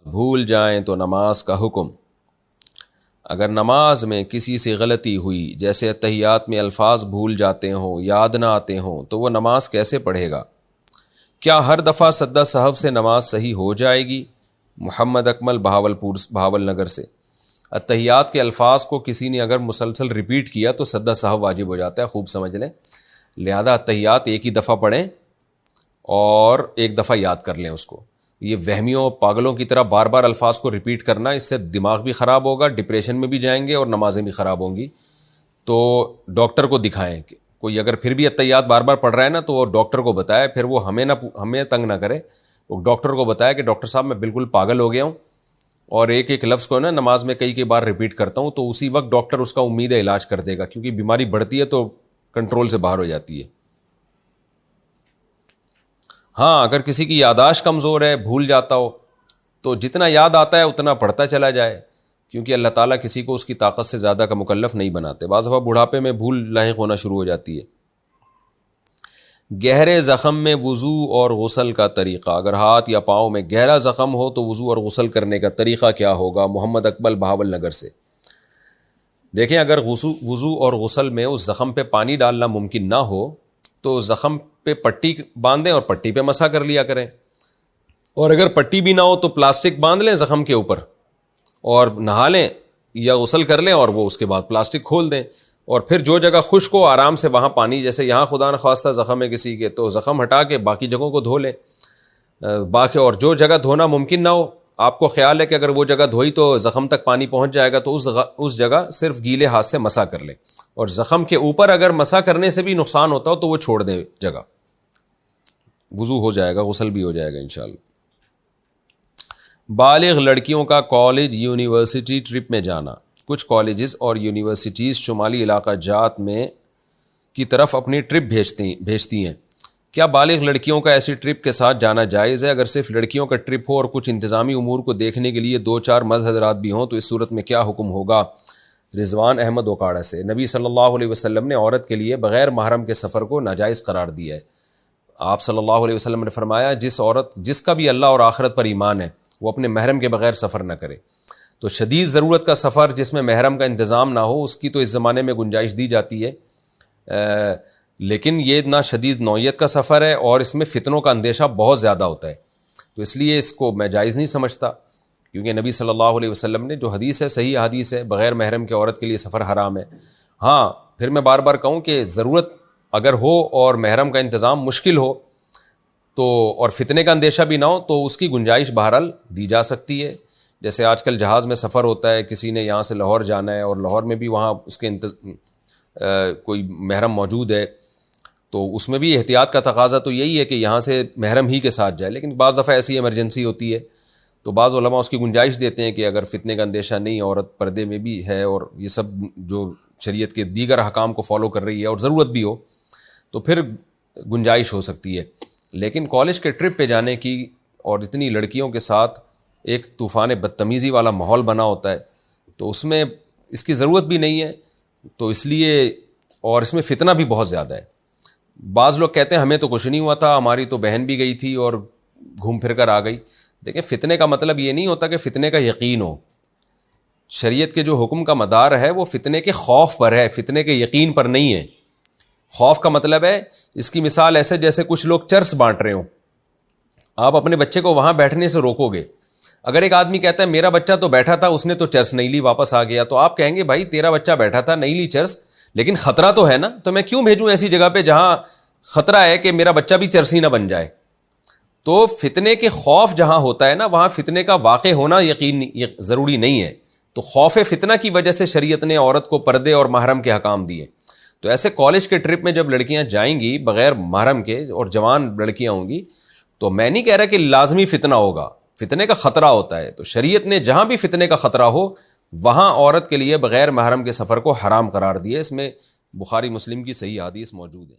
بھول جائیں تو نماز کا حکم۔ اگر نماز میں کسی سے غلطی ہوئی، جیسے اتحیات میں الفاظ بھول جاتے ہوں، یاد نہ آتے ہوں، تو وہ نماز کیسے پڑھے گا؟ کیا ہر دفعہ سجدہ سہو سے نماز صحیح ہو جائے گی؟ محمد اکمل بہاول نگر سے۔ اتحیات کے الفاظ کو کسی نے اگر مسلسل ریپیٹ کیا تو سجدہ سہو واجب ہو جاتا ہے، خوب سمجھ لیں۔ لہذا اتحیات ایک ہی دفعہ پڑھیں اور ایک دفعہ یاد کر لیں اس کو۔ یہ وہمیوں پاگلوں کی طرح بار بار الفاظ کو ریپیٹ کرنا، اس سے دماغ بھی خراب ہوگا، ڈپریشن میں بھی جائیں گے اور نمازیں بھی خراب ہوں گی۔ تو ڈاکٹر کو دکھائیں کہ کوئی اگر پھر بھی اتحیات بار بار پڑھ رہا ہے نا تو وہ ڈاکٹر کو بتائے، پھر وہ ہمیں تنگ نہ کرے، وہ ڈاکٹر کو بتائے کہ ڈاکٹر صاحب میں بالکل پاگل ہو گیا ہوں اور ایک ایک لفظ کو نا نماز میں کئی بار ریپیٹ کرتا ہوں، تو اسی وقت ڈاکٹر اس کا امید ہے علاج کر دے گا، کیونکہ بیماری بڑھتی ہے تو کنٹرول سے باہر ہو جاتی ہے۔ ہاں، اگر کسی کی یادداشت کمزور ہے، بھول جاتا ہو، تو جتنا یاد آتا ہے اتنا پڑھتا چلا جائے، کیونکہ اللہ تعالیٰ کسی کو اس کی طاقت سے زیادہ کا مکلف نہیں بناتے۔ بعض دفعہ بڑھاپے میں بھول لاحق ہونا شروع ہو جاتی ہے۔ گہرے زخم میں وضو اور غسل کا طریقہ، اگر ہاتھ یا پاؤں میں گہرا زخم ہو تو وضو اور غسل کرنے کا طریقہ کیا ہوگا؟ محمد اکمل بہاول نگر سے۔ دیکھیں، اگر وضو اور غسل میں اس زخم پہ پانی ڈالنا ممکن نہ ہو تو زخم پہ پٹی باندھیں اور پٹی پہ مسح کر لیا کریں، اور اگر پٹی بھی نہ ہو تو پلاسٹک باندھ لیں زخم کے اوپر اور نہا لیں یا غسل کر لیں، اور وہ اس کے بعد پلاسٹک کھول دیں، اور پھر جو جگہ خشک ہو آرام سے وہاں پانی، جیسے یہاں خدا نخواستہ زخم ہے کسی کے تو زخم ہٹا کے باقی جگہوں کو دھو لیں باقی، اور جو جگہ دھونا ممکن نہ ہو، آپ کو خیال ہے کہ اگر وہ جگہ دھوئی تو زخم تک پانی پہنچ جائے گا، تو اس جگہ صرف گیلے ہاتھ سے مسح کر لیں، اور زخم کے اوپر اگر مسح کرنے سے بھی نقصان ہوتا ہو تو وہ چھوڑ دیں جگہ، وضو ہو جائے گا، غسل بھی ہو جائے گا انشاءاللہ۔ بالغ لڑکیوں کا کالج یونیورسٹی ٹرپ میں جانا، کچھ کالجز اور یونیورسٹیز شمالی علاقہ جات میں کی طرف اپنی ٹرپ بھیجتی ہیں، کیا بالغ لڑکیوں کا ایسی ٹرپ کے ساتھ جانا جائز ہے؟ اگر صرف لڑکیوں کا ٹرپ ہو اور کچھ انتظامی امور کو دیکھنے کے لیے 2-4 مرد حضرات بھی ہوں تو اس صورت میں کیا حکم ہوگا؟ رضوان احمد اوکاڑا سے۔ نبی صلی اللہ علیہ وسلم نے عورت کے لیے بغیر محرم کے سفر کو ناجائز قرار دیا ہے۔ آپ صلی اللہ علیہ وسلم نے فرمایا، جس کا بھی اللہ اور آخرت پر ایمان ہے وہ اپنے محرم کے بغیر سفر نہ کرے۔ تو شدید ضرورت کا سفر جس میں محرم کا انتظام نہ ہو، اس کی تو اس زمانے میں گنجائش دی جاتی ہے، لیکن یہ نہ شدید نوعیت کا سفر ہے اور اس میں فتنوں کا اندیشہ بہت زیادہ ہوتا ہے، تو اس لیے اس کو میں جائز نہیں سمجھتا، کیونکہ نبی صلی اللہ علیہ وسلم نے جو حدیث ہے، صحیح حدیث ہے، بغیر محرم کے عورت کے لیے سفر حرام ہے۔ ہاں، پھر میں بار بار کہوں کہ ضرورت اگر ہو اور محرم کا انتظام مشکل ہو تو اور فتنے کا اندیشہ بھی نہ ہو تو اس کی گنجائش بہرحال دی جا سکتی ہے۔ جیسے آج کل جہاز میں سفر ہوتا ہے، کسی نے یہاں سے لاہور جانا ہے اور لاہور میں بھی وہاں اس کے کوئی محرم موجود ہے، تو اس میں بھی احتیاط کا تقاضا تو یہی ہے کہ یہاں سے محرم ہی کے ساتھ جائے، لیکن بعض دفعہ ایسی ایمرجنسی ہوتی ہے تو بعض علماء اس کی گنجائش دیتے ہیں کہ اگر فتنے کا اندیشہ نہیں، عورت پردے میں بھی ہے اور یہ سب جو شریعت کے دیگر احکام کو فالو کر رہی ہے اور ضرورت بھی ہو تو پھر گنجائش ہو سکتی ہے۔ لیکن کالج کے ٹرپ پہ جانے کی اور اتنی لڑکیوں کے ساتھ ایک طوفان بدتمیزی والا ماحول بنا ہوتا ہے، تو اس میں اس کی ضرورت بھی نہیں ہے، تو اس لیے اور اس میں فتنہ بھی بہت زیادہ ہے۔ بعض لوگ کہتے ہیں ہمیں تو کچھ نہیں ہوا تھا، ہماری تو بہن بھی گئی تھی اور گھوم پھر کر آ گئی۔ دیکھیں، فتنے کا مطلب یہ نہیں ہوتا کہ فتنے کا یقین ہو، شریعت کے جو حکم کا مدار ہے وہ فتنے کے خوف پر ہے، فتنے کے یقین پر نہیں ہے۔ خوف کا مطلب ہے، اس کی مثال ایسے جیسے کچھ لوگ چرس بانٹ رہے ہوں، آپ اپنے بچے کو وہاں بیٹھنے سے روکو گے۔ اگر ایک آدمی کہتا ہے میرا بچہ تو بیٹھا تھا، اس نے تو چرس نہیں لی، واپس آ گیا، تو آپ کہیں گے بھائی تیرا بچہ بیٹھا تھا، نہیں لی چرس، لیکن خطرہ تو ہے نا، تو میں کیوں بھیجوں ایسی جگہ پہ جہاں خطرہ ہے کہ میرا بچہ بھی چرسی نہ بن جائے۔ تو فتنے کے خوف جہاں ہوتا ہے نا، وہاں فتنے کا واقع ہونا یقین ضروری نہیں ہے، تو خوف فتنہ کی وجہ سے شریعت نے عورت کو پردے اور محرم کے حکام دیے۔ تو ایسے کالج کے ٹرپ میں جب لڑکیاں جائیں گی بغیر محرم کے اور جوان لڑکیاں ہوں گی، تو میں نہیں کہہ رہا کہ لازمی فتنہ ہوگا، فتنے کا خطرہ ہوتا ہے، تو شریعت نے جہاں بھی فتنے کا خطرہ ہو وہاں عورت کے لیے بغیر محرم کے سفر کو حرام قرار دیا۔ اس میں بخاری مسلم کی صحیح حدیث موجود ہے۔